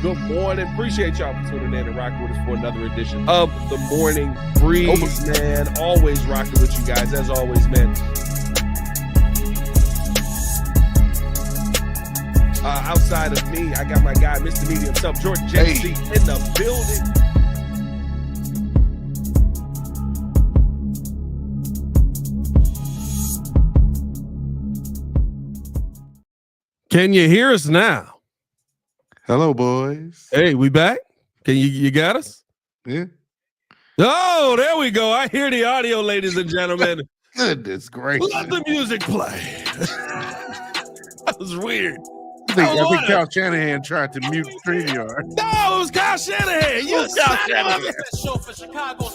Good morning. Appreciate y'all for tuning in and rocking with us for another edition of the Morning Breeze, man. Always rocking with you guys, as always, man. Outside of me, I got my guy, Mr. Media himself, Jordan JC, in the building. Can you hear us now? Hello, boys. Hey, we back? Can you got us? Yeah. Oh, there we go. I hear the audio, ladies and gentlemen. Goodness gracious. Let the music play. That was weird. I think Kyle Shanahan tried to mute StreamYard. No, it was Kyle Shanahan. You Kyle Shanahan.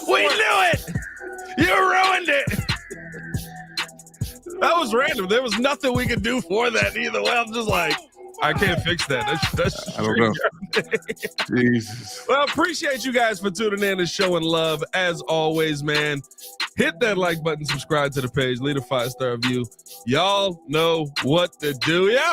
We knew it. You ruined it. That was random. There was nothing we could do for that either way. I'm just like, I can't fix that. That's I don't know. Jesus. Well, appreciate you guys for tuning in and showing love. As always, man, hit that like button, subscribe to the page, leave a 5-star review. Y'all know what to do. Yo!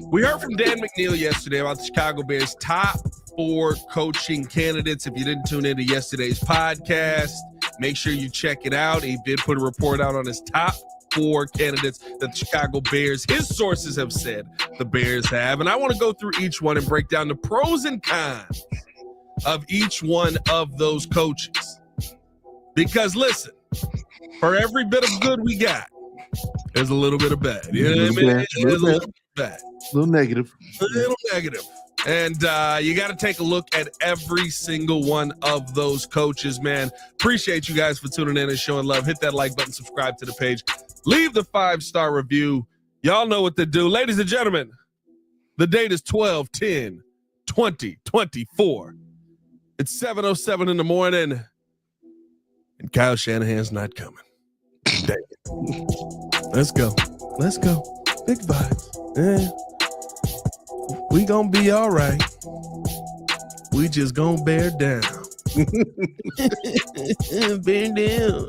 We heard from Dan McNeil yesterday about the Chicago Bears' top 4 coaching candidates. If you didn't tune into yesterday's podcast, make sure you check it out. He did put a report out on his top 4 candidates that the Chicago Bears, his sources have said the Bears have. And I want to go through each one and break down the pros and cons of each one of those coaches. Because listen, for every bit of good we got, there's a little bit of bad. You know what I mean? There's a little bad. A little negative. A little negative. And you got to take a look at every single one of those coaches, man. Appreciate you guys for tuning in and showing love. Hit that like button, subscribe to the page. Leave the 5-star review. Y'all know what to do. Ladies and gentlemen, the date is 12/10/2024. It's 7:07 in the morning, and Kyle Shanahan's not coming. Dang it. Let's go. Let's go. Big vibes. Yeah. We gonna be all right. We just gonna bear down. Bear down.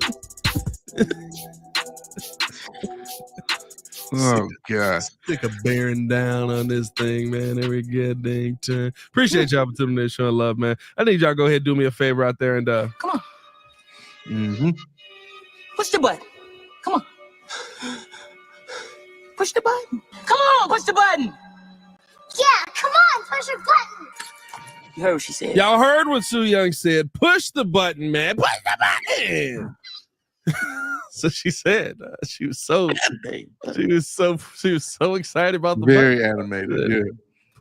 Oh, God. Sick of bearing down on this thing, man. Every good dang turn. Appreciate y'all for tuning in, showing love, man. I need y'all to go ahead and do me a favor out there and come on. Mm-hmm. Push the button. Come on. Push the button. Come on, push the button. Yeah, come on, push your button. You heard what she said. y'all heard what Sue Young said. Push the button, man. Push the button. So she said she was so excited about the Very button. animated. Yeah.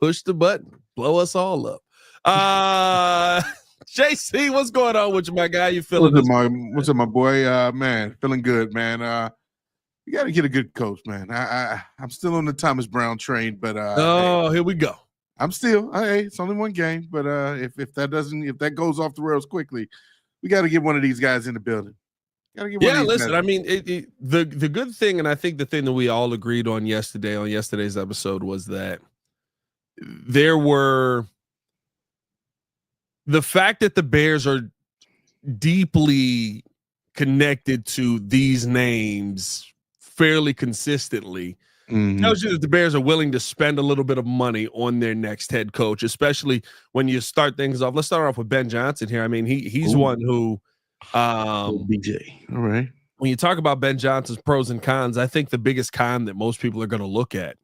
Push the button. Blow us all up. JC, what's going on with you, my guy? You feeling What's up, my boy? Man, feeling good, man. You got to get a good coach, man. I'm still on the Thomas Brown train, but hey, here we go. I'm still. Hey, it's only one game, but if that goes off the rails quickly, we got to get one of these guys in the building. Yeah, listen. I mean, the good thing, and I think the thing that we all agreed on yesterday's episode was that there were the fact that the Bears are deeply connected to these names fairly consistently. Tells you that the Bears are willing to spend a little bit of money on their next head coach, especially when you start things off. Let's start off with Ben Johnson here. I mean, he's one who BJ. All right. When you talk about Ben Johnson's pros and cons, I think the biggest con that most people are going to look at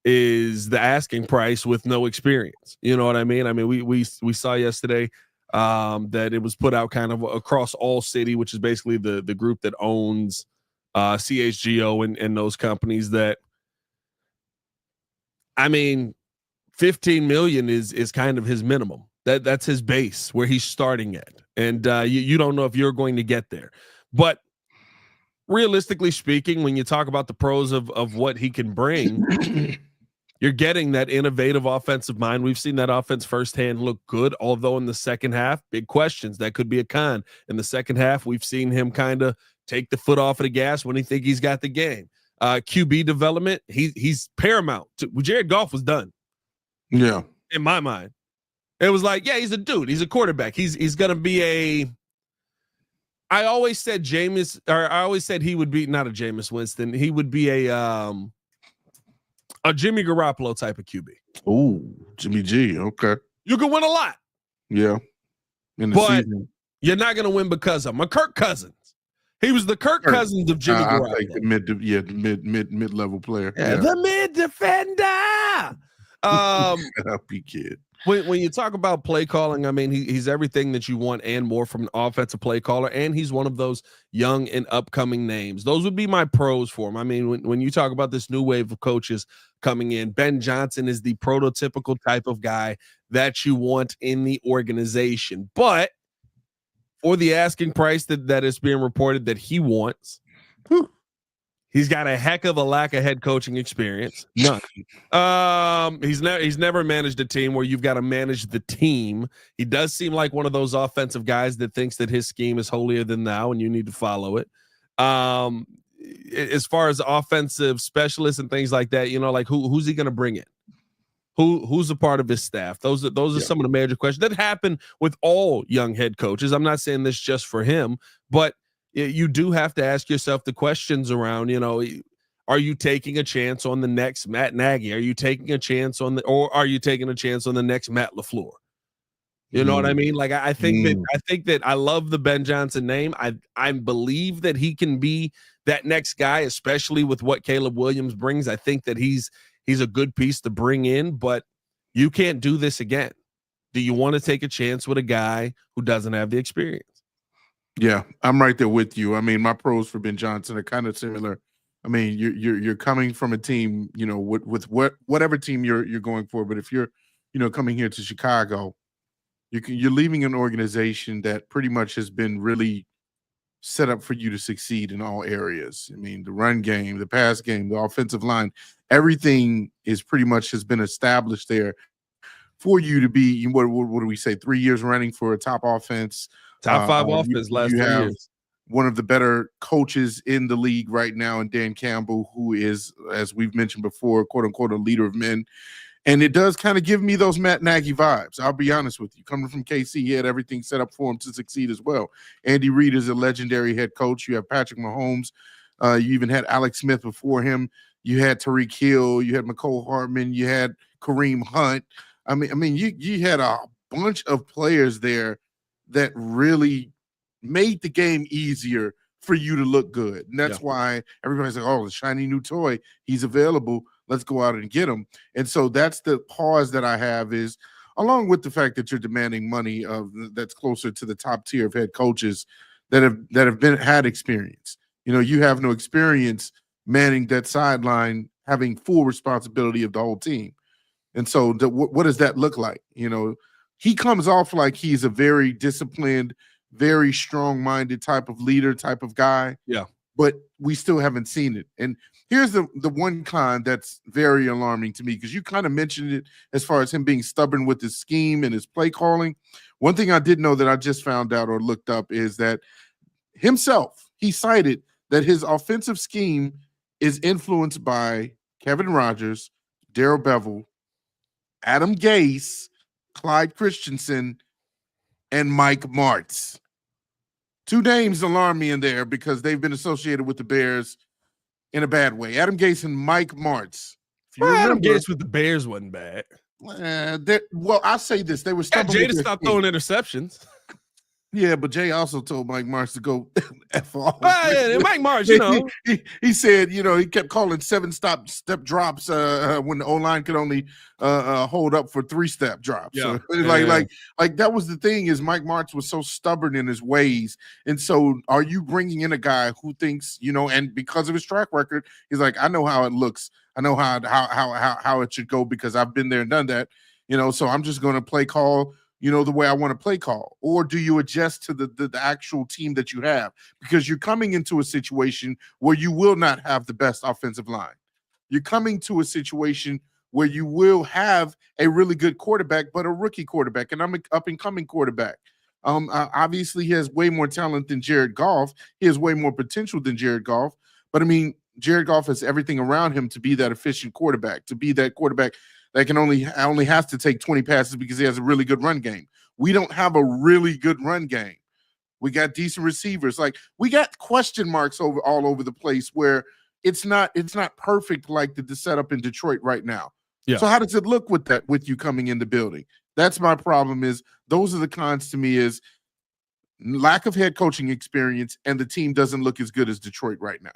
is the asking price with no experience. You know what I mean? I mean, we saw yesterday that it was put out kind of across all city, which is basically the group that owns CHGO and those companies, that, I mean, 15 million is kind of his minimum. That's his base where he's starting at. And you don't know if you're going to get there. But realistically speaking, when you talk about the pros of what he can bring, you're getting that innovative offensive mind. We've seen that offense firsthand look good, although in the second half, big questions. That could be a con. In the second half, we've seen him kind of take the foot off of the gas when he think he's got the game. QB development, he's paramount. Jared Goff was done. Yeah. In my mind. It was like, yeah, he's a dude. He's a quarterback. He's going to be I always said he would be not a Jameis Winston. He would be a Jimmy Garoppolo type of QB. Oh, Jimmy G. Okay. You can win a lot. Yeah. In the But season. you're not going to win because of him. Kirk Cousins. He was the Kirk Cousins of Jimmy I'll Garoppolo. take the mid-level player. Yeah, the mid defender. Happy kid. When you talk about play calling, I mean, he's everything that you want and more from an offensive play caller, and he's one of those young and upcoming names. Those would be my pros for him. I mean, when you talk about this new wave of coaches coming in, Ben Johnson is the prototypical type of guy that you want in the organization. But for the asking price that is being reported that he wants, he's got a heck of a lack of head coaching experience. None. He's never managed a team where you've got to manage the team. He does seem like one of those offensive guys that thinks that his scheme is holier than thou and you need to follow it. As far as offensive specialists and things like that, like who's he going to bring in? Who's a part of his staff? Those are some of the major questions that happen with all young head coaches. I'm not saying this just for him, but you do have to ask yourself the questions around, are you taking a chance on the next Matt Nagy? Are you taking a chance on the next Matt LaFleur? You know what I mean? Like, I think that I love the Ben Johnson name. I believe that he can be that next guy, especially with what Caleb Williams brings. I think that he's a good piece to bring in, but you can't do this again. Do you want to take a chance with a guy who doesn't have the experience? Yeah, I'm right there with you. I mean, my pros for Ben Johnson are kind of similar. I mean, you're coming from a team, with whatever team you're going for. But if you're, coming here to Chicago, you're leaving an organization that pretty much has been really set up for you to succeed in all areas. I mean, the run game, the pass game, the offensive line, everything is pretty much has been established there for you to be. What do we say? 3 years running for a top offense. Top 5 offense last 3 years. One of the better coaches in the league right now, and Dan Campbell, who is, as we've mentioned before, quote unquote, a leader of men. And it does kind of give me those Matt Nagy vibes. I'll be honest with you. Coming from KC, he had everything set up for him to succeed as well. Andy Reid is a legendary head coach. You have Patrick Mahomes. You even had Alex Smith before him. You had Tyreek Hill. You had McCole Hardman. You had Kareem Hunt. I mean, you had a bunch of players there that really made the game easier for you to look good. And that's why everybody's like, oh, the shiny new toy, he's available. Let's go out and get him. And so that's the pause that I have, is along with the fact that you're demanding money that's closer to the top tier of head coaches that have had experience. You have no experience manning that sideline, having full responsibility of the whole team. And so what does that look like? He comes off like he's a very disciplined, very strong-minded type of leader, type of guy. Yeah. But we still haven't seen it. And here's the one con that's very alarming to me, because you kind of mentioned it as far as him being stubborn with his scheme and his play calling. One thing I did know that I just found out or looked up is that he cited that his offensive scheme is influenced by Kevin Rodgers, Darrell Bevell, Adam Gase, Clyde Christensen, and Mike Martz. 2 names alarm me in there because they've been associated with the Bears in a bad way. Adam Gase and Mike Martz. Adam Gase with the Bears wasn't bad. Well, I'll say this. They were stubborn. Jay to stop throwing interceptions. Yeah, but Jay also told Mike Martz to go F off. Mike Martz, he said, he kept calling 7-step drops when the O-line could only hold up for 3-step drops. Yeah. So, like that was the thing, is Mike Martz was so stubborn in his ways. And so are you bringing in a guy who thinks, and because of his track record, he's like, I know how it looks. I know how it should go because I've been there and done that, so I'm just going to play call the way I want to play call? Or do you adjust to the actual team that you have? Because you're coming into a situation where you will not have the best offensive line. You're coming to a situation where you will have a really good quarterback, but a rookie quarterback, and I'm an up-and-coming quarterback. Obviously, he has way more talent than Jared Goff. He has way more potential than Jared Goff. But, I mean, Jared Goff has everything around him to be that efficient quarterback, to be that quarterback that can only has to take 20 passes because he has a really good run game. We don't have a really good run game. We got decent receivers. Like, we got question marks all over the place where it's not perfect like the setup in Detroit right now. Yeah. So how does it look with you coming in the building? That's my problem. Is those are the cons to me, is lack of head coaching experience, and the team doesn't look as good as Detroit right now.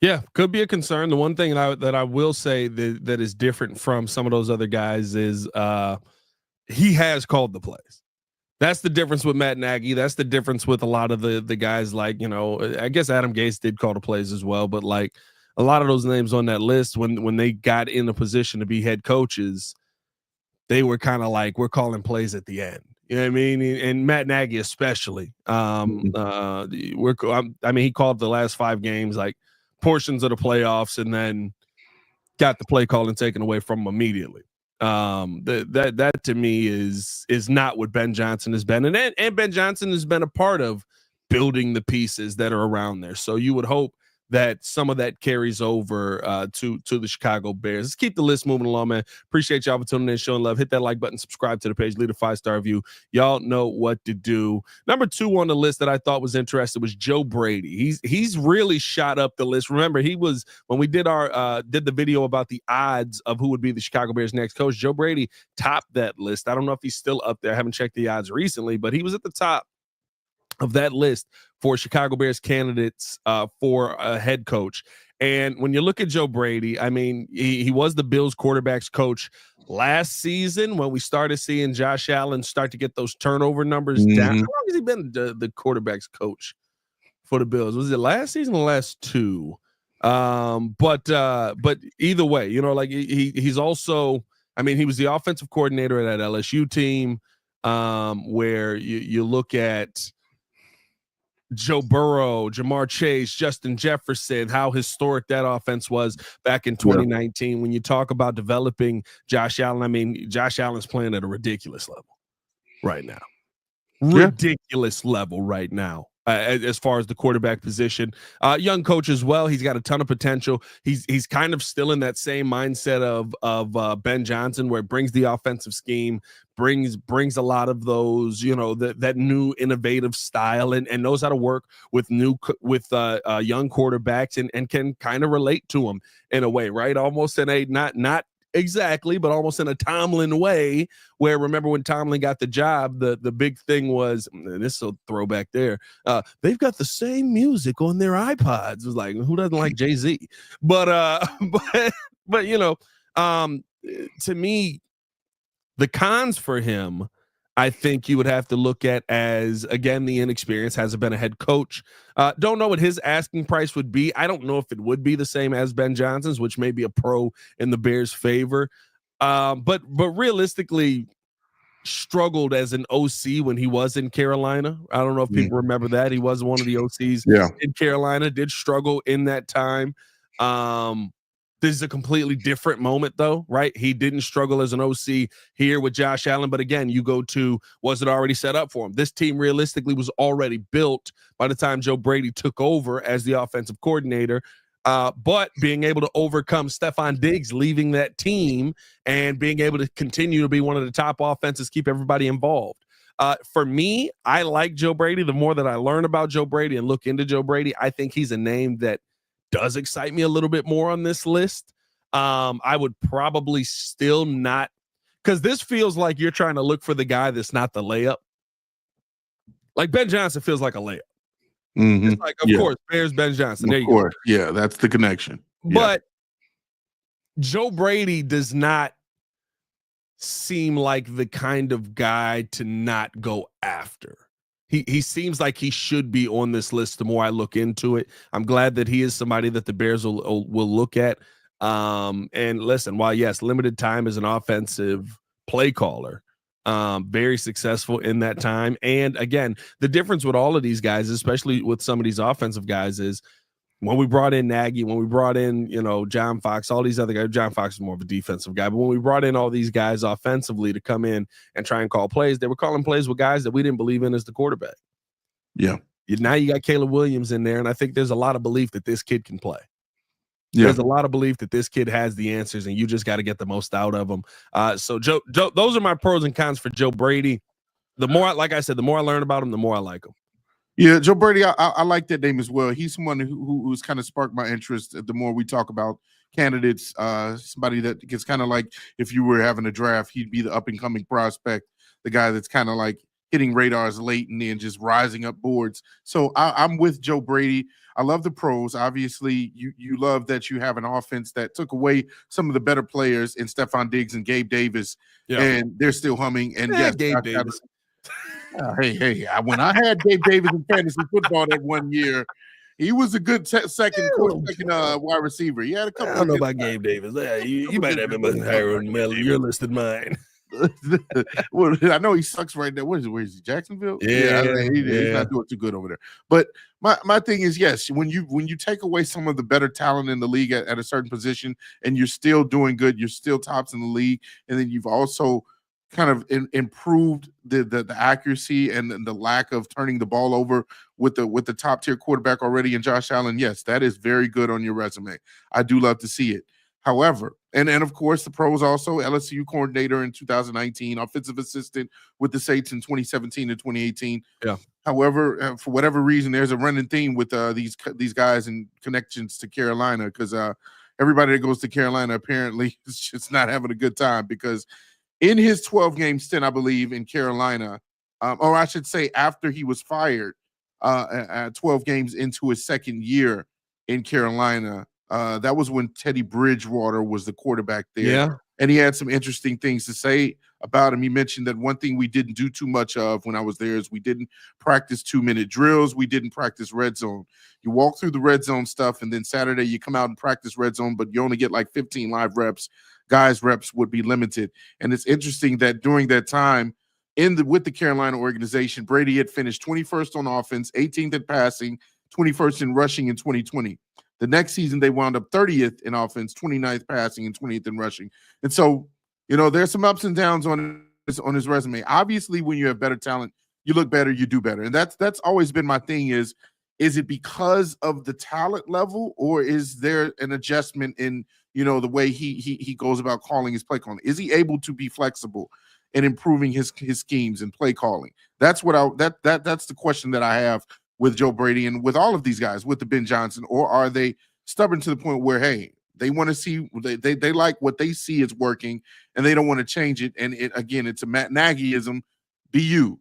Yeah, could be a concern. The one thing that I will say that is different from some of those other guys is he has called the plays. That's the difference with Matt Nagy. That's the difference with a lot of the guys like, I guess Adam Gase did call the plays as well, but like a lot of those names on that list, when they got in a position to be head coaches, they were kind of like, we're calling plays at the end. You know what I mean? And Matt Nagy especially. I mean, he called the last 5 games like portions of the playoffs, and then got the play call and taken away from him immediately. That to me is not what Ben Johnson has been, and Ben Johnson has been a part of building the pieces that are around there. So you would hope that some of that carries over to the Chicago Bears. Let's keep the list moving along, man. Appreciate y'all for tuning in, showing love. Hit that like button, subscribe to the page, leave a 5-star review. Y'all know what to do. Number 2 on the list that I thought was interesting was Joe Brady. He's really shot up the list. Remember, he was, when we did our did the video about the odds of who would be the Chicago Bears next coach, Joe Brady topped that list. I don't know if he's still up there. I haven't checked the odds recently, but he was at the top of that list for Chicago Bears candidates for a head coach. And when you look at Joe Brady, I mean, he was the Bills quarterbacks coach last season when we started seeing Josh Allen start to get those turnover numbers down. How long has he been the quarterbacks coach for the Bills? Was it last season or last 2? But either way, like he's also, I mean, he was the offensive coordinator of that LSU team, where you look at Joe Burrow, Jamar Chase, Justin Jefferson, how historic that offense was back in 2019. Yeah. When you talk about developing Josh Allen, I mean, Josh Allen's playing at a ridiculous level right now. Ridiculous level right now. As far as the quarterback position, young coach as well. He's got a ton of potential. He's kind of still in that same mindset of Ben Johnson, where it brings the offensive scheme, brings a lot of those, that new innovative style, and knows how to work with young quarterbacks and can kind of relate to them in a way, right? Almost in a not exactly, but almost in a Tomlin way, where remember when Tomlin got the job, the big thing was, this is a throwback there, they've got the same music on their iPods. It was like, who doesn't like Jay-Z? But to me, the cons for him, I think you would have to look at as, again, the inexperience. Hasn't been a head coach. Don't know what his asking price would be. I don't know if it would be the same as Ben Johnson's, which may be a pro in the Bears' favor. But realistically, struggled as an OC when he was in Carolina. I don't know if people remember that. He was one of the OCs in Carolina, did struggle in that time. This is a completely different moment, though, right? He didn't struggle as an OC here with Josh Allen. But again, you go to, was it already set up for him? This team realistically was already built by the time Joe Brady took over as the offensive coordinator. But being able to overcome Stephon Diggs leaving that team and being able to continue to be one of the top offenses, keep everybody involved. For me, I like Joe Brady. The more that I learn about Joe Brady and look into Joe Brady, I think he's a name that does excite me a little bit more on this list. I would probably still not, because this feels like you're trying to look for the guy that's not the layup. Like Ben Johnson feels like a layup. It's like, of course, Bears Ben Johnson. There you go. Yeah, that's the connection. But Joe Brady does not seem like the kind of guy to not go after. He seems like he should be on this list the more I look into it. I'm glad that he is somebody that the Bears will look at. And listen, while yes, limited time as an offensive play caller, very successful in that time. And again, the difference with all of these guys, especially with some of these offensive guys, is when we brought in Nagy, when we brought in, John Fox, all these other guys. John Fox is more of a defensive guy, but when we brought in all these guys offensively to come in and try and call plays, they were calling plays with guys that we didn't believe in as the quarterback. Yeah. Now you got Caleb Williams in there, and I think there's a lot of belief that this kid can play. Yeah. There's a lot of belief that this kid has the answers, and you just got to get the most out of them. So Joe, those are my pros and cons for Joe Brady. The more, like I said, the more I learn about him, the more I like him. Yeah, Joe Brady, I like that name as well. He's someone who's kind of sparked my interest the more we talk about candidates. Somebody that gets kind of like, if you were having a draft, he'd be the up and coming prospect, the guy that's kind of like hitting radars late and then just rising up boards. So I'm with Joe Brady. I love the pros. Obviously, you love that you have an offense that took away some of the better players in Stephon Diggs and Gabe Davis, and they're still humming. And yes, Gabe Davis. Hey, when I had Gabe Davis in fantasy football that one year, he was a good second wide receiver. He had a couple. I don't know about Gabe Davis. You might have him higher on your list than mine. Well, I know he sucks right now. Where is he? Jacksonville? Yeah, he's not doing too good over there. But my thing is, yes, when you take away some of the better talent in the league at a certain position, and you're still doing good, you're still tops in the league, and then you've also kind of improved the accuracy and the lack of turning the ball over with the top tier quarterback already in Josh Allen. Yes, that is very good on your resume. I do love to see it. However, and of course the pros also, LSU coordinator in 2019, offensive assistant with the Saints in 2017 and 2018. Yeah. However, for whatever reason, there's a running theme with these guys and connections to Carolina, because everybody that goes to Carolina apparently is just not having a good time, because in his 12-game stint, I believe, in Carolina, or I should say after he was fired, 12 games into his second year in Carolina, that was when Teddy Bridgewater was the quarterback there. Yeah. And he had some interesting things to say about him. He mentioned that one thing we didn't do too much of when I was there is we didn't practice 2-minute drills. We didn't practice red zone. You walk through the red zone stuff, and then Saturday you come out and practice red zone, but you only get like 15 live reps. Guys' reps would be limited. And it's interesting that during that time with the Carolina organization, Brady had finished 21st on offense, 18th in passing, 21st in rushing in 2020. The next season, they wound up 30th in offense, 29th passing, and 20th in rushing. And so, there's some ups and downs on his resume. Obviously, when you have better talent, you look better, you do better. And that's always been my thing is it because of the talent level, or is there an adjustment in, the way he goes about calling his play calling? Is he able to be flexible and improving his schemes and play calling? That's what that's the question that I have with Joe Brady and with all of these guys, with the Ben Johnson. Or are they stubborn to the point where, hey, they want to see, they like what they see is working and they don't want to change it? And it's a Matt Nagyism, be you.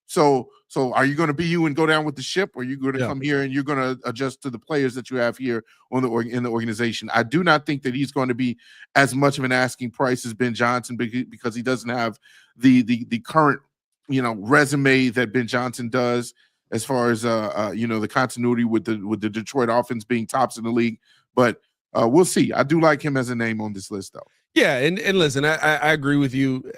So are you going to be you and go down with the ship, or are you going to come here and you're going to adjust to the players that you have here in the organization? I do not think that he's going to be as much of an asking price as Ben Johnson, because he doesn't have the current resume that Ben Johnson does, as far as the continuity with the Detroit offense being tops in the league. But we'll see. I do like him as a name on this list, though. Yeah, and listen, I agree with you.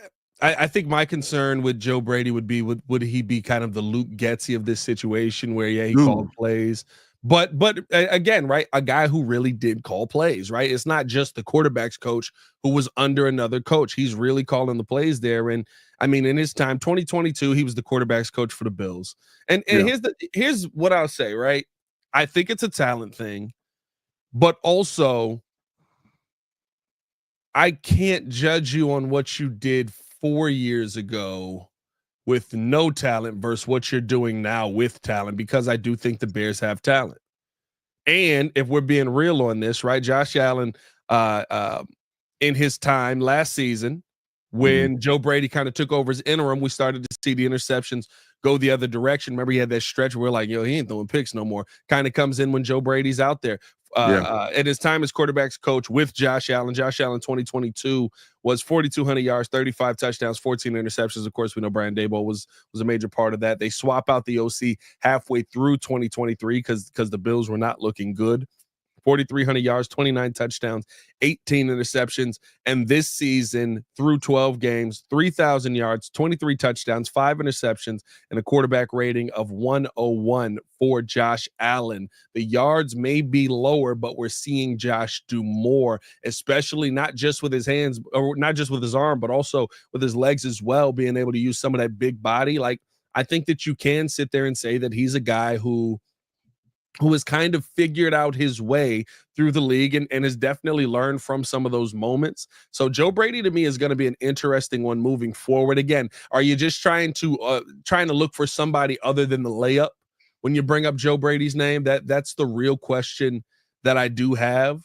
I think my concern with Joe Brady would be, would he be kind of the Luke Getsy of this situation, where he called plays, but again, right, a guy who really did call plays, right? It's not just the quarterback's coach who was under another coach. He's really calling the plays there. And I mean, in his time, 2022, he was the quarterback's coach for the Bills. And here's what I'll say, right? I think it's a talent thing, but also I can't judge you on what you did 4 years ago with no talent versus what you're doing now with talent, because I do think the Bears have talent. And if we're being real on this, right, Josh Allen, in his time last season, when Joe Brady kind of took over as interim, we started to see the interceptions go the other direction. Remember, he had that stretch where we're like, he ain't throwing picks no more. Kind of comes in when Joe Brady's out there. At his time as quarterback's coach with Josh Allen 2022 was 4,200 yards, 35 touchdowns, 14 interceptions. Of course, we know Brian Daboll was a major part of that. They swap out the OC halfway through 2023 because the Bills were not looking good. 4,300 yards, 29 touchdowns, 18 interceptions. And this season, through 12 games, 3,000 yards, 23 touchdowns, 5 interceptions, and a quarterback rating of 101 for Josh Allen. The yards may be lower, but we're seeing Josh do more, especially not just with his hands, or not just with his arm, but also with his legs as well, being able to use some of that big body. Like, I think that you can sit there and say that he's a guy who has kind of figured out his way through the league and has definitely learned from some of those moments. So Joe Brady, to me, is going to be an interesting one moving forward. Again, are you just trying to look for somebody other than the layup when you bring up Joe Brady's name? That's the real question that I do have.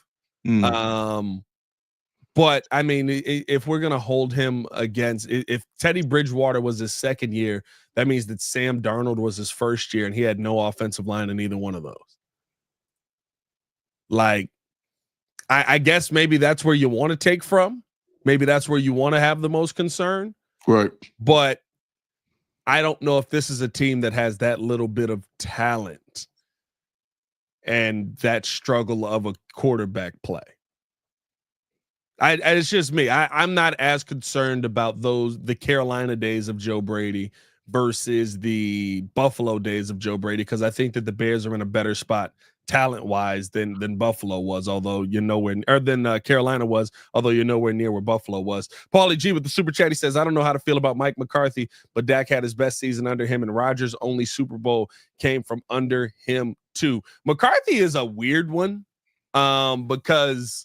But I mean, if we're gonna hold him against, if Teddy Bridgewater was his second year, that means that Sam Darnold was his first year, and he had no offensive line in either one of those. Like, I guess maybe that's where you want to take from. Maybe that's where you want to have the most concern. Right. But I don't know if this is a team that has that little bit of talent and that struggle of a quarterback play. It's just me. I'm not as concerned about the Carolina days of Joe Brady versus the Buffalo days of Joe Brady, because I think that the Bears are in a better spot talent-wise than Buffalo was, although you're nowhere, or than Carolina was, although you're nowhere near where Buffalo was. Paulie G with the super chat, he says, I don't know how to feel about Mike McCarthy, but Dak had his best season under him, and Rodgers' only Super Bowl came from under him too. McCarthy is a weird one, because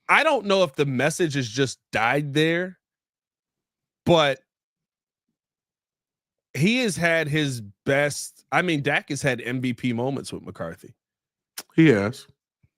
I don't know if the message has just died there, but he has had his best. I mean, Dak has had MVP moments with McCarthy. He has.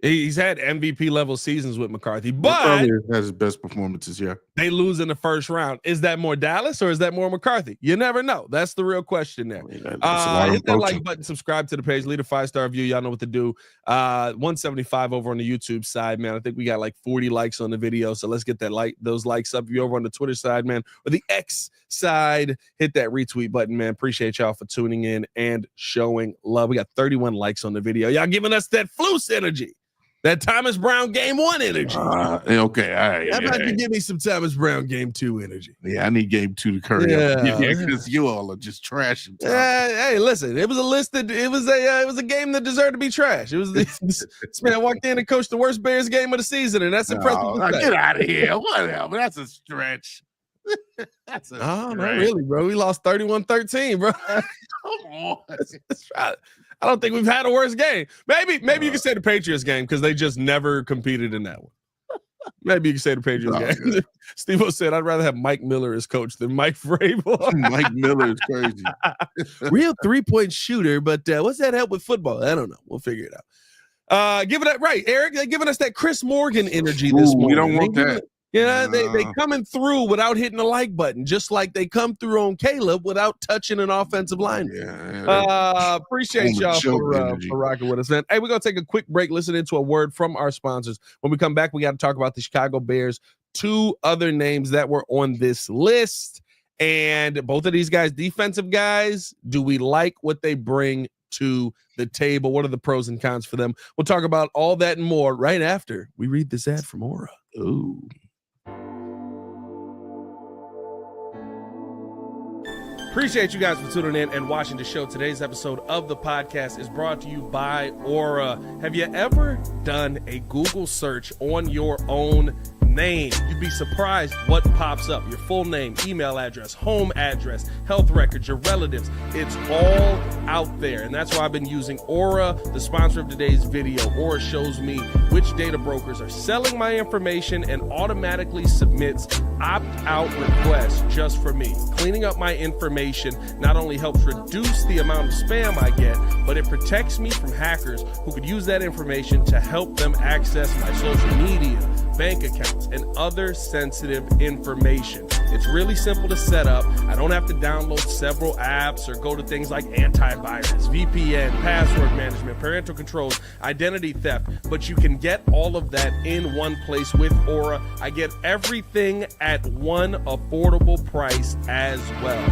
He's had MVP level seasons with McCarthy, but probably has his best performances. Yeah, they lose in the first round. Is that more Dallas or is that more McCarthy? You never know. That's the real question there. Hit that like button, subscribe to the page, leave a 5-star review. Y'all know what to do. 175 over on the YouTube side, man. I think we got like 40 likes on the video, so let's get those likes up. If you're over on the Twitter side, man, or the X side, hit that retweet button, man. Appreciate y'all for tuning in and showing love. We got 31 likes on the video. Y'all giving us that Flus energy. That Thomas Brown game 1 energy. Okay, all right. How about you give me some Thomas Brown game 2 energy? Yeah, I need game 2 to curry up. Yeah, because you all are just trashing. Hey, listen, it was a list that it was a game that deserved to be trash. It was this man walked in and coached the worst Bears game of the season, and that's impressive. Get out of here. Whatever. That's a stretch. That's a not really, bro. We lost 31-13, bro. Come on. That's right. I don't think we've had a worse game. Maybe you can say the Patriots game because they just never competed in that one. Maybe you can say the Patriots game. Steve-O said, I'd rather have Mike Miller as coach than Mike Vrabel. Mike Miller is crazy. Real 3-point shooter, but what's that help with football? I don't know. We'll figure it out. Giving that right, Eric. They're giving us that Chris Morgan energy this morning. We don't want that. They coming through without hitting the like button, just like they come through on Caleb without touching an offensive lineman. Appreciate y'all for rocking with us, man. Hey, we're going to take a quick break, listening to a word from our sponsors. When we come back, we got to talk about the Chicago Bears, 2 other names that were on this list. And both of these guys, defensive guys, do we like what they bring to the table? What are the pros and cons for them? We'll talk about all that and more right after we read this ad from Aura. Ooh. Appreciate you guys for tuning in and watching the show. Today's episode of the podcast is brought to you by Aura. Have you ever done a Google search on your own name? You'd be surprised what pops up. Your full name, email address, home address, health records, your relatives. It's all out there. And that's why I've been using Aura, the sponsor of today's video. Aura shows me which data brokers are selling my information and automatically submits opt-out requests just for me. Cleaning up my information not only helps reduce the amount of spam I get, but it protects me from hackers who could use that information to help them access my social media, bank accounts, and other sensitive information. It's really simple to set up. I don't have to download several apps or go to things like antivirus, VPN, password management, parental controls, identity theft, but you can get all of that in one place with Aura. I get everything at one affordable price as well.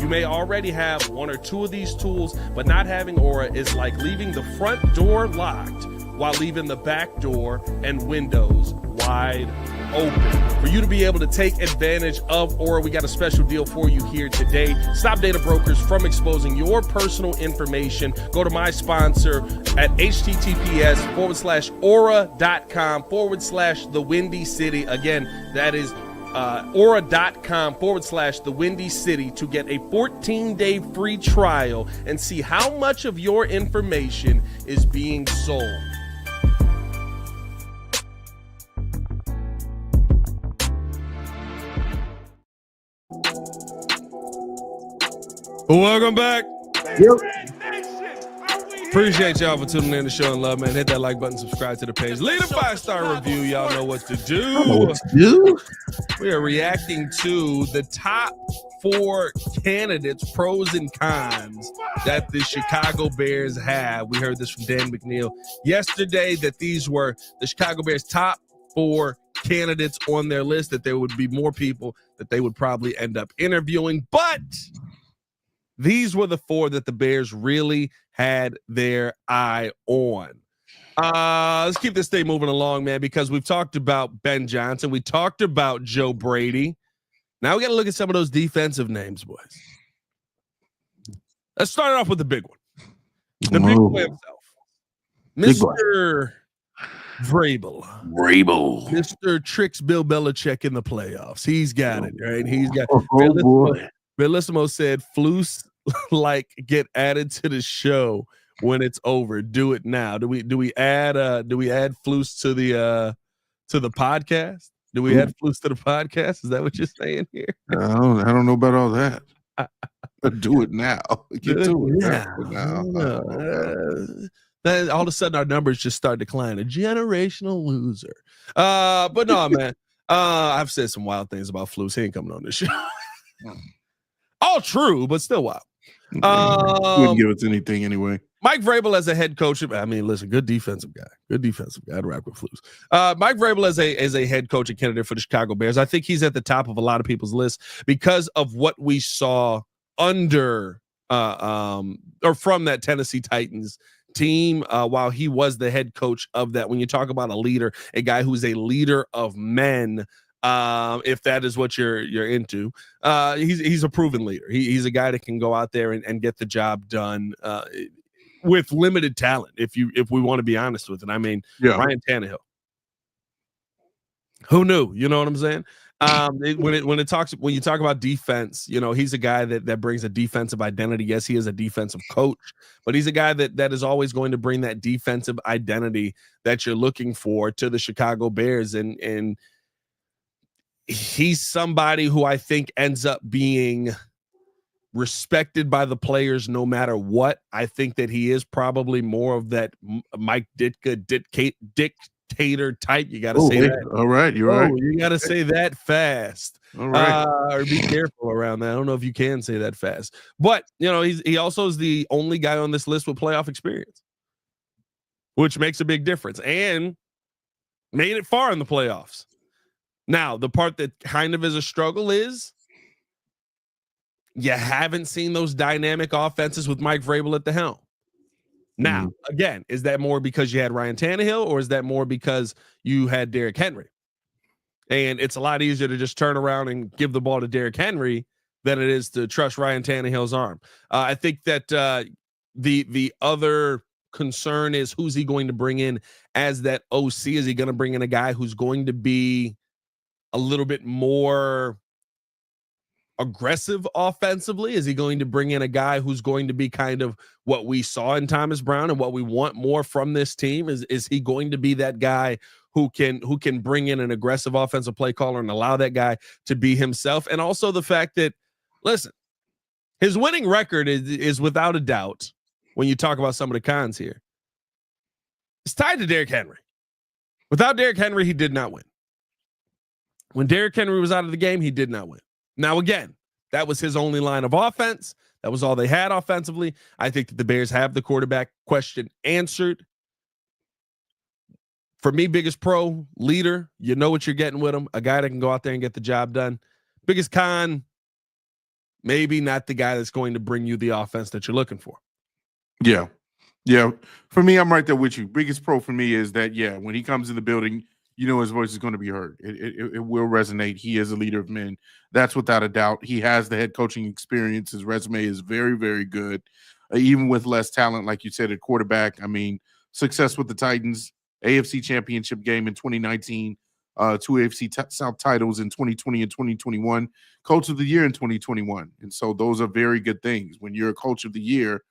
You may already have 1 or 2 of these tools, but not having Aura is like leaving the front door locked while leaving the back door and windows wide open. For you to be able to take advantage of Aura, we got a special deal for you here today. Stop data brokers from exposing your personal information. Go to my sponsor at https:/aura.com/the Windy City. Again, that is aura.com/the Windy City to get a 14-day free trial and see how much of your information is being sold. Welcome back. Yep. Nation, are we Appreciate y'all for tuning in to Show and Love, man. Hit that like button, subscribe to the page, leave a 5-star review. Y'all know what to do. We are reacting to the top 4 candidates, pros and cons that the Chicago Bears have. We heard this from Dan McNeil yesterday that these were the Chicago Bears' top 4 candidates on their list, that there would be more people that they would probably end up interviewing, but these were the 4 that the Bears really had their eye on. Let's keep this thing moving along, man, because we've talked about Ben Johnson. We talked about Joe Brady. Now we got to look at some of those defensive names, boys. Let's start off with the big one. The big boy himself. Mr. Vrabel. Mr. Tricks Bill Belichick in the playoffs. He's got it, right? He's got Bellissimo said Flus like get added to the show when it's over. Do it now. Do we add Flus to the podcast? Do we add Flus to the podcast? Is that what you're saying here? I don't know about all that. Do it now. Get to it now. Then all of a sudden our numbers just start declining. A generational loser. But no, man. I've said some wild things about Flus. He ain't coming on this show. All true, but still wild. Wouldn't give us anything anyway. Mike Vrabel as a head coach. I mean, listen, good defensive guy. I'd rock with Flus. Mike Vrabel as a head coach and candidate for the Chicago Bears. I think he's at the top of a lot of people's list because of what we saw under or from that Tennessee Titans team while he was the head coach of that. When you talk about a leader, a guy who's a leader of men, if that is what you're into, he's a proven leader. He's a guy that can go out there and get the job done with limited talent. If we want to be honest with it, I mean, Ryan Tannehill. Who knew? You know what I'm saying? When you talk about defense, you know, he's a guy that brings a defensive identity. Yes, he is a defensive coach, but he's a guy that is always going to bring that defensive identity that you're looking for to the Chicago Bears, and he's somebody who I think ends up being respected by the players no matter what. I think that he is probably more of that Mike Ditka dictator type. You got to say that. All right, you're right. You got to say that fast. All right. Or be careful around that. I don't know if you can say that fast, but you know, he also is the only guy on this list with playoff experience, which makes a big difference, and made it far in the playoffs. Now, the part that kind of is a struggle is you haven't seen those dynamic offenses with Mike Vrabel at the helm. Now, again, is that more because you had Ryan Tannehill, or is that more because you had Derrick Henry? And it's a lot easier to just turn around and give the ball to Derrick Henry than it is to trust Ryan Tannehill's arm. I think that the other concern is who's he going to bring in as that OC? Is he going to bring in a guy who's going to be a little bit more aggressive offensively? Is he going to bring in a guy who's going to be kind of what we saw in Thomas Brown and what we want more from this team? Is he going to be that guy who can bring in an aggressive offensive play caller and allow that guy to be himself? And also the fact that, listen, his winning record is without a doubt, when you talk about some of the cons here, it's tied to Derrick Henry. Without Derrick Henry, he did not win. When Derrick Henry was out of the game, he did not win. Now, again, that was his only line of offense. That was all they had offensively. I think that the Bears have the quarterback question answered. For me, biggest pro, leader, you know what you're getting with him. A guy that can go out there and get the job done. Biggest con, maybe not the guy that's going to bring you the offense that you're looking for. Yeah. For me, I'm right there with you. Biggest pro for me is that, when he comes in the building, you know his voice is going to be heard. It will resonate. He is a leader of men. That's without a doubt. He has the head coaching experience. His resume is very, very good. Even with less talent, like you said, at quarterback. I mean, success with the Titans, AFC Championship game in 2019, 2 AFC South titles in 2020 and 2021, Coach of the Year in 2021. And so those are very good things. When you're a Coach of the Year,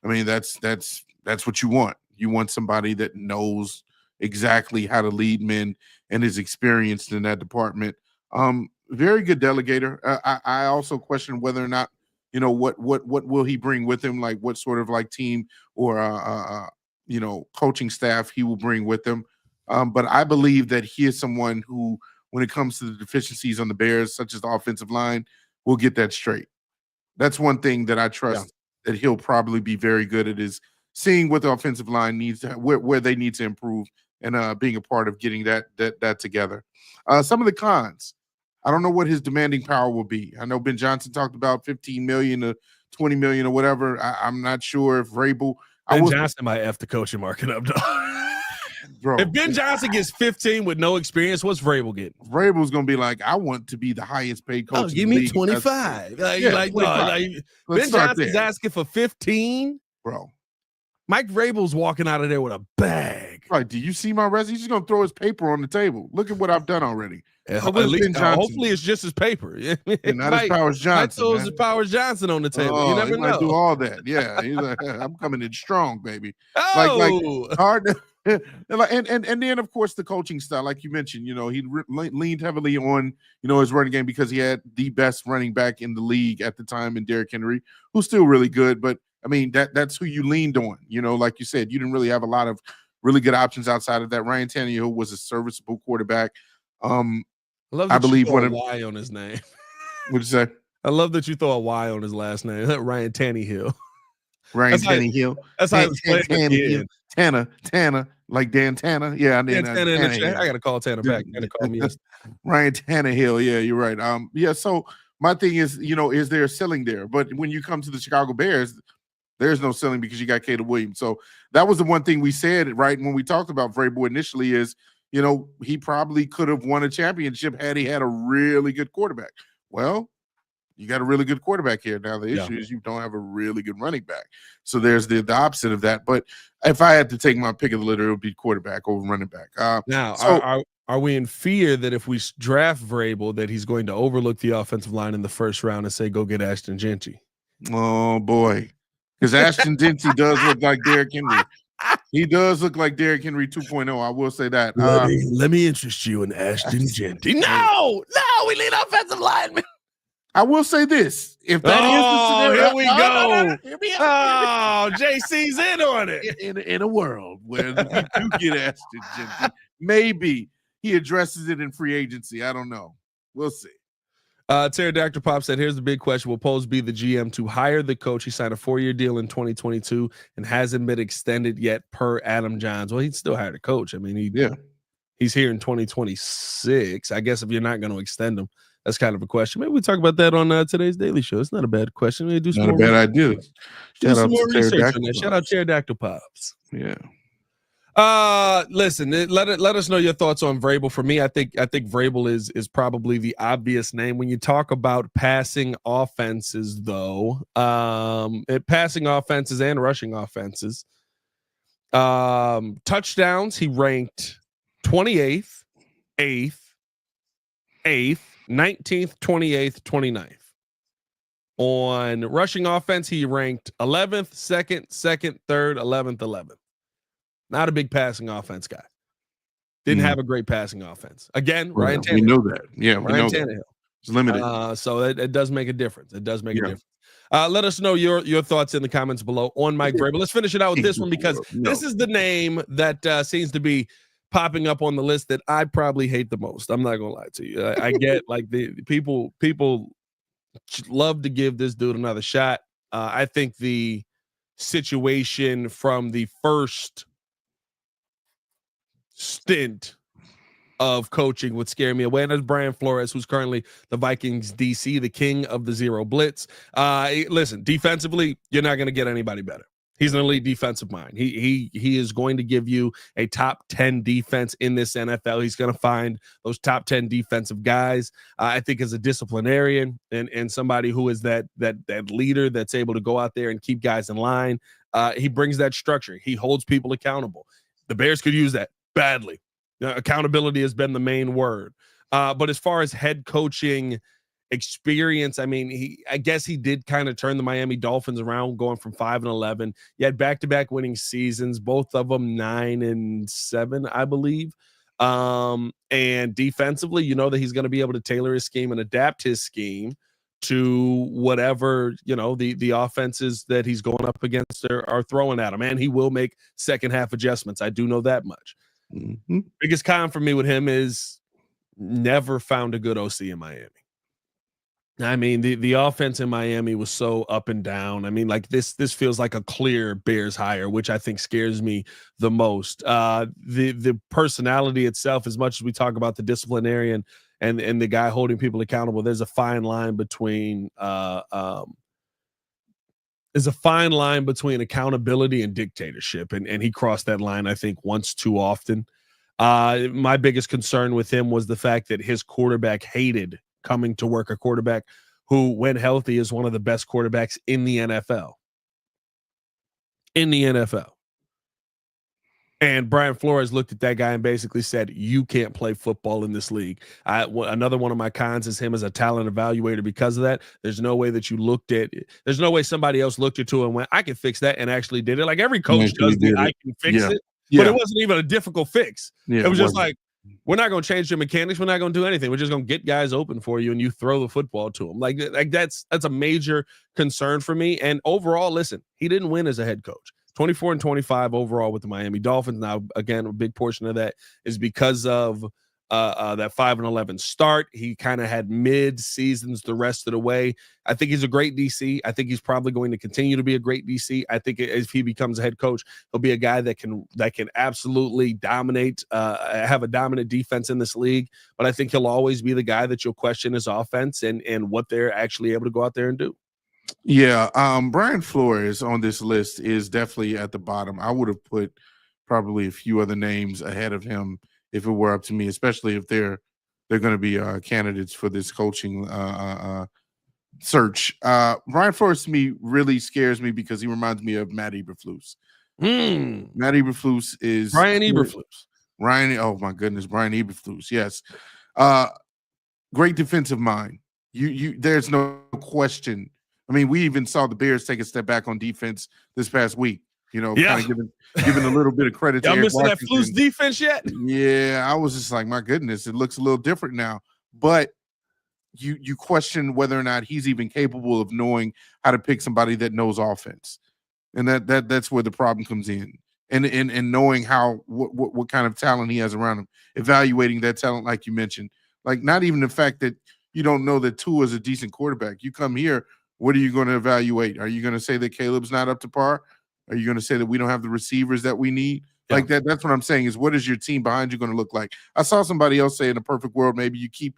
I mean, that's what you want. You want somebody that knows exactly how to lead men and is experienced in that department. Very good delegator. I also question whether or not what will he bring with him? Like what sort of like team or coaching staff he will bring with him. But I believe that he is someone who, when it comes to the deficiencies on the Bears, such as the offensive line, will get that straight. That's one thing that I trust that he'll probably be very good at, is seeing what the offensive line needs to, where they need to improve, and being a part of getting that together. Some of the cons, I don't know what his demanding power will be. I know Ben Johnson talked about 15 million to 20 million or whatever. I'm not sure if Vrabel. Ben Johnson might F the coaching market up, dog. Bro, if Ben Johnson gets 15 with no experience, what's Vrabel getting? Vrabel's gonna be like, I want to be the highest paid coach. Give me 25. 25. Ben Johnson's asking for 15, bro. Mike Vrabel's walking out of there with a bag. Right? Do you see my resume? He's just gonna throw his paper on the table. Look at what I've done already. Hopefully, it's just his paper. Not his Powers Johnson. Mike throws his Powers Johnson on the table. You never know. Do all that. Yeah, he's like, I'm coming in strong, baby. Oh, like hard. And then of course the coaching style, like you mentioned, he leaned heavily on his running game because he had the best running back in the league at the time in Derrick Henry, who's still really good. But I mean that's who you leaned on. Like you said, you didn't really have a lot of really good options outside of that. Ryan Tannehill was a serviceable quarterback. I believe one of Y on his name. What'd you say? I love that you throw a Y on his last name. Ryan Tannehill. Ryan Tannehill. That's how Tannehill. Tanner, like Dan Tanner. Yeah, I gotta call Tanner back. Gotta call me. Ryan Tannehill. Yeah, you're right. Yeah. So my thing is, is there a ceiling there? But when you come to the Chicago Bears, there's no ceiling because you got Caleb Williams. So that was the one thing we said right when we talked about Vrabel initially is, he probably could have won a championship had he had a really good quarterback. Well, you got a really good quarterback here. Now the issue is you don't have a really good running back. So there's the opposite of that. But if I had to take my pick of the litter, it would be quarterback over running back. Are we in fear that if we draft Vrabel that he's going to overlook the offensive line in the first round and say, go get Ashton Genty? Oh, boy. Because Ashton Genty does look like Derrick Henry. He does look like Derrick Henry 2.0. I will say that. Let me interest you in Ashton Genty. No, we need offensive linemen. I will say this: if that is the scenario, here we go. Oh, JC's in on it. In a world where we do get Ashton Genty, maybe he addresses it in free agency. I don't know. We'll see. Pterodactyl Pop said, here's the big question. Will Poles be the GM to hire the coach? He signed a 4-year deal in 2022 and hasn't been extended yet per Adam Johns. Well, he'd still hired a coach. I mean, he's here in 2026. I guess if you're not going to extend him, that's kind of a question. Maybe we talk about that on today's Daily Show. It's not a bad question. Maybe do some not a bad idea. Do some more research on that. Shout out Pterodactyl Pops. Yeah. Listen, let us know your thoughts on Vrabel. For me, I think Vrabel is probably the obvious name when you talk about passing offenses, though. Passing offenses and rushing offenses. Touchdowns, he ranked 28th, 8th, 19th, 28th, 29th. On rushing offense, he ranked 11th, 2nd, 3rd, 11th, 11th. Not a big passing offense guy. Didn't have a great passing offense. Again, Ryan Tannehill. We know that. Yeah, we Ryan know Tannehill. That. It's limited. So it does make a difference. It does make a difference. Let us know your thoughts in the comments below on Mike Vrabel. Let's finish it out with this one because this is the name that seems to be popping up on the list that I probably hate the most. I'm not gonna lie to you. I get like the people love to give this dude another shot. I think the situation from the first stint of coaching would scare me away. And there's Brian Flores, who's currently the Vikings DC, the king of the zero blitz. Listen, defensively, you're not going to get anybody better. He's an elite defensive mind. He is going to give you a top 10 defense in this NFL. He's going to find those top 10 defensive guys. I think as a disciplinarian and somebody who is that leader that's able to go out there and keep guys in line, he brings that structure. He holds people accountable. The Bears could use that badly. Accountability has been the main word. But as far as head coaching experience, I mean, I guess he did kind of turn the Miami Dolphins around, going from 5-11. He had back-to-back winning seasons, both of them 9-7, I believe. And defensively, you know that he's going to be able to tailor his scheme and adapt his scheme to whatever, the offenses that he's going up against are throwing at him. And he will make second half adjustments. I do know that much. Mm-hmm. Biggest con for me with him is never found a good OC in Miami. I mean, the offense in Miami was so up and down. I mean, like this feels like a clear Bears hire, which I think scares me the most. The personality itself, as much as we talk about the disciplinarian and the guy holding people accountable, there's a fine line between accountability and dictatorship, and he crossed that line, I think, once too often. My biggest concern with him was the fact that his quarterback hated coming to work, a quarterback who, when healthy, is one of the best quarterbacks in the NFL. And Brian Flores looked at that guy and basically said, you can't play football in this league. Another one of my cons is him as a talent evaluator because of that. There's no way that there's no way somebody else looked at it and went, I can fix that, and actually did it. Like every coach does I can fix it. But it wasn't even a difficult fix. It was just like, we're not going to change the mechanics. We're not going to do anything. We're just going to get guys open for you, and you throw the football to them. Like that's a major concern for me. And overall, listen, he didn't win as a head coach. 24-25 overall with the Miami Dolphins. Now, again, a big portion of that is because of that 5-11 start. He kind of had mid seasons the rest of the way. I think he's a great DC. I think he's probably going to continue to be a great DC. I think if he becomes a head coach, he'll be a guy that can absolutely dominate, have a dominant defense in this league. But I think he'll always be the guy that you'll question his offense and what they're actually able to go out there and do. Yeah, Brian Flores on this list is definitely at the bottom. I would have put probably a few other names ahead of him if it were up to me, especially if they're going to be candidates for this coaching search. Brian Flores to me really scares me because he reminds me of Matt Eberflus. Matt Eberflus is Brian Eberflus. Oh my goodness, Brian Eberflus. Yes, great defensive mind. You there's no question. I mean, we even saw the Bears take a step back on defense this past week. Kind of giving a little bit of credit to Y'all Eric missing that Washington. Flus defense yet? Yeah, I was just like, my goodness, it looks a little different now. But you question whether or not he's even capable of knowing how to pick somebody that knows offense, and that's where the problem comes in. And knowing how what kind of talent he has around him, evaluating that talent, like you mentioned, like not even the fact that you don't know that Tua is a decent quarterback. You come here. What are you going to evaluate? Are you going to say that Caleb's not up to par? Are you going to say that we don't have the receivers that we need? Yeah. Like that. That's what I'm saying is, what is your team behind you going to look like? I saw somebody else say in a perfect world, maybe you keep,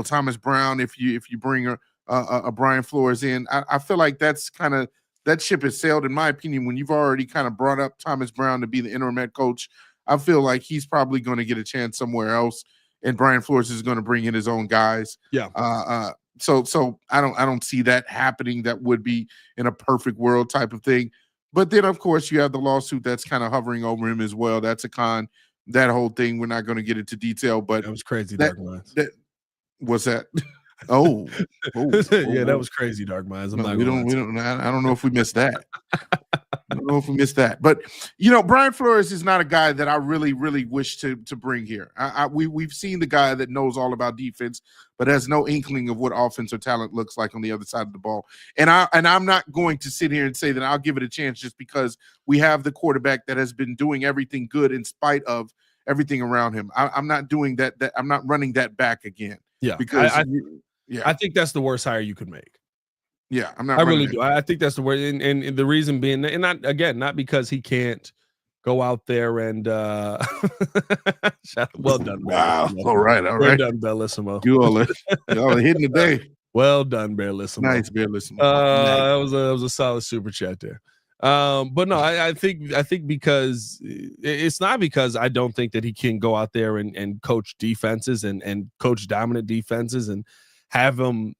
Thomas Brown if you bring a Brian Flores in. I feel like that's kind of that ship has sailed, in my opinion, when you've already kind of brought up Thomas Brown to be the interim head coach. I feel like he's probably going to get a chance somewhere else, and Brian Flores is going to bring in his own guys. Yeah. So I don't see that happening. That would be in a perfect world type of thing. But then, of course, you have the lawsuit that's kind of hovering over him as well. That's a con. That whole thing, we're not going to get into detail, but that was crazy. Dark Minds. What's that? Oh, yeah, that was crazy. Dark Minds. I don't know if we missed that. I don't know if we missed that, but Brian Flores is not a guy that I really, really wish to bring here. We've seen the guy that knows all about defense, but has no inkling of what offense or talent looks like on the other side of the ball. And I'm not going to sit here and say that I'll give it a chance just because we have the quarterback that has been doing everything good in spite of everything around him. I'm not doing that. I'm not running that back again. Yeah, because I think that's the worst hire you could make. Yeah, I'm not. I really do. I think that's the word, and the reason being, and not because he can't go out there and well done. Wow. All right. Well done, Bellissimo. You all are hitting the day. Well done, Bellissimo. Nice, Bellissimo. That was a solid super chat there. But no, I think because it's not because I don't think that he can go out there and coach defenses and coach dominant defenses and have them,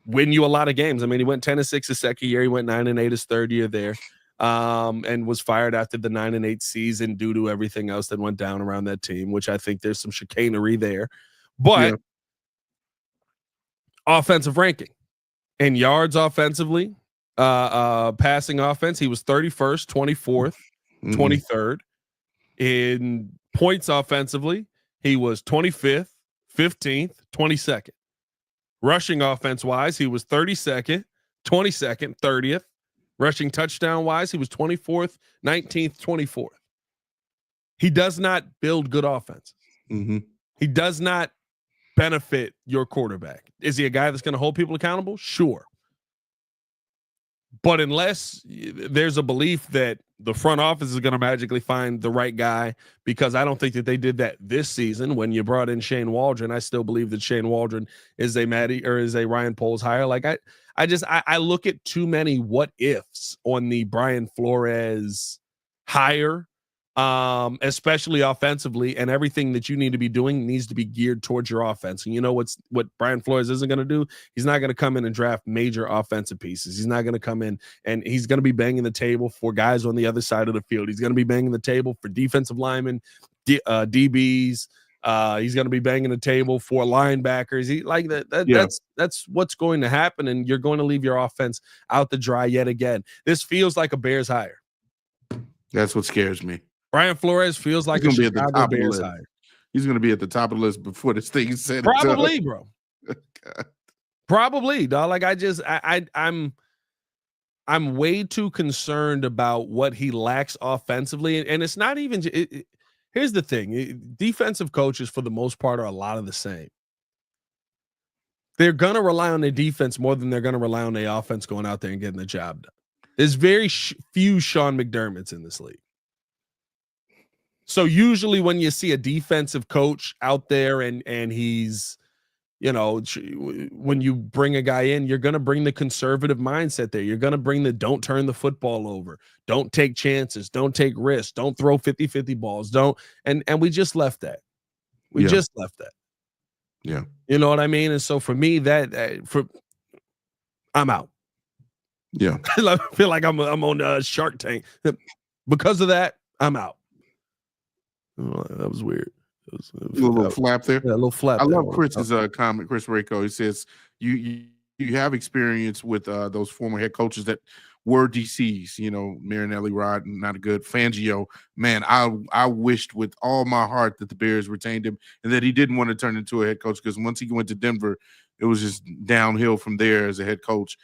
win you a lot of games. I mean, he went 10-6 his second year. He went 9-8 his third year there, and was fired after the 9-8 season due to everything else that went down around that team, which I think there's some chicanery there. But offensive ranking and yards offensively, passing offense, he was 31st, 24th, 23rd. In points offensively, he was 25th, 15th, 22nd. Rushing offense wise, he was 32nd, 22nd, 30th. Rushing touchdown wise, he was 24th, 19th, 24th. He does not build good offenses. Mm-hmm. He does not benefit your quarterback. Is he a guy that's going to hold people accountable? Sure. But unless there's a belief that the front office is going to magically find the right guy, because I don't think that they did that this season when you brought in Shane Waldron. I still believe that Shane Waldron is a Ryan Poles hire. Like I look at too many what ifs on the Brian Flores hire, especially offensively, and everything that you need to be doing needs to be geared towards your offense. And you know what Brian Flores isn't going to do? He's not going to come in and draft major offensive pieces. He's not going to come in and he's going to be banging the table for guys on the other side of the field. He's going to be banging the table for defensive linemen, DBs. He's going to be banging the table for linebackers. That's what's going to happen, and you're going to leave your offense out to dry yet again. This feels like a Bears hire. That's what scares me. Brian Flores feels like he's a going to be at the Chicago top Bears of the list. hire. He's going to be at the top of the list before this thing is said. Probably, bro. Probably, dog. Like I'm way too concerned about what he lacks offensively, and it's not even. Here's the thing: defensive coaches, for the most part, are a lot of the same. They're gonna rely on their defense more than they're gonna rely on their offense going out there and getting the job done. There's very few Sean McDermotts in this league. So usually when you see a defensive coach out there and he's, when you bring a guy in, you're going to bring the conservative mindset there. You're going to bring the don't turn the football over. Don't take chances. Don't take risks. Don't throw 50-50 balls. And we just left that. We just left that. Yeah. You know what I mean? And so for me, I'm out. Yeah. I feel like I'm on Shark Tank. Because of that, I'm out. Oh, that was weird. It was a little flap there. Yeah, a little flap. I love Chris's comment. Chris Rayco. He says you have experience with those former head coaches that were DCs. Marinelli, Rod, not a good. Fangio, man, I wished with all my heart that the Bears retained him and that he didn't want to turn into a head coach, because once he went to Denver, it was just downhill from there as a head coach.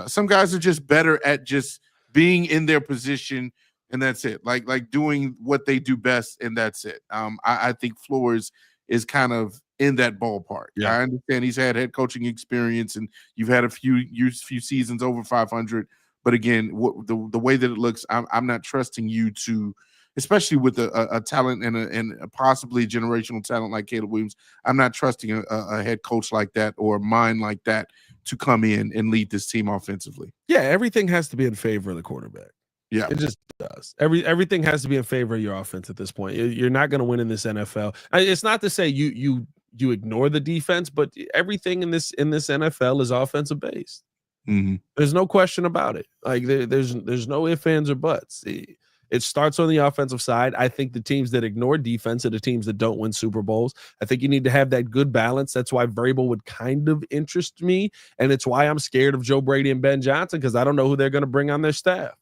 Some guys are just better at just being in their position, and that's it. Like doing what they do best, and that's it. I think Flores is kind of in that ballpark. Yeah. I understand he's had head coaching experience, and you've had a few seasons over 500. But again, the way that it looks, I'm not trusting you to, especially with a talent and a possibly generational talent like Caleb Williams. I'm not trusting a head coach like that or a mind like that to come in and lead this team offensively. Yeah, everything has to be in favor of the quarterback. Yeah, it just does. Everything has to be in favor of your offense at this point. You're not going to win in this NFL. It's not to say you ignore the defense, but everything in this NFL is offensive based. Mm-hmm. There's no question about it. Like there's no ifs, ands, or buts. It starts on the offensive side. I think the teams that ignore defense are the teams that don't win Super Bowls. I think you need to have that good balance. That's why Vrabel would kind of interest me, and it's why I'm scared of Joe Brady and Ben Johnson, because I don't know who they're going to bring on their staff.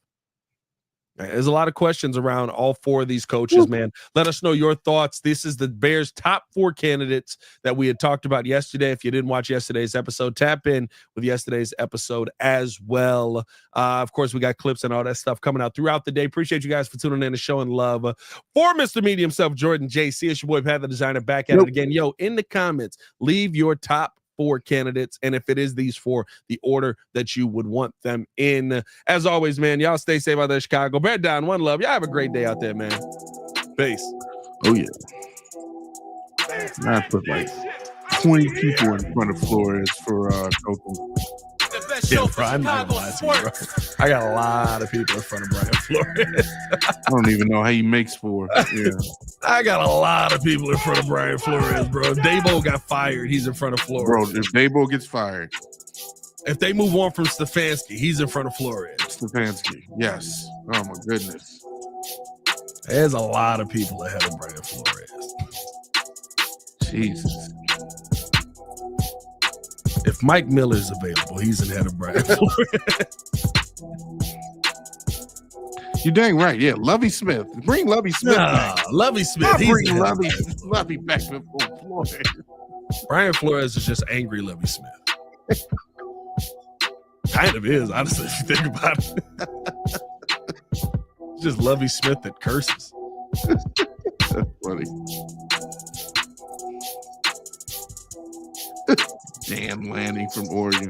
There's a lot of questions around all four of these coaches, man. Let us know your thoughts. This is the Bears' top 4 candidates that we had talked about yesterday. If you didn't watch yesterday's episode, tap in with yesterday's episode as well. Of course, we got clips and all that stuff coming out throughout the day. Appreciate you guys for tuning in and showing love. For Mr. Media himself, Jordan JC, it's your boy Pat the Designer, back at it again. Yo, in the comments, leave your top 4 candidates, and if it is these 4, the order that you would want them in. As always, man, y'all stay safe out there, Chicago. Bear down, one love. Y'all have a great day out there, man. Peace. Oh yeah. I put like 20 people in front of Flores for coaching. Yeah, bro, I'm not gonna lie to you, bro. I got a lot of people in front of Brian Flores. I don't even know how he makes 4. Yeah. I got a lot of people in front of Brian Flores, bro. If Dabo got fired, he's in front of Flores. Bro, if Dabo gets fired. If they move on from Stefanski, he's in front of Flores. Stefanski, yes. Oh, my goodness. There's a lot of people ahead of Brian Flores. Jesus. If Mike Miller's available, he's ahead of Brian Flores. You're dang right. Yeah, Lovie Smith. Bring Lovie Smith back. Lovie Smith. Bring Lovie back before Flores. Brian Flores is just angry Lovie Smith. Kind of is, honestly, if you think about it. It's just Lovie Smith that curses. That's funny. Damn Lanning from Oregon.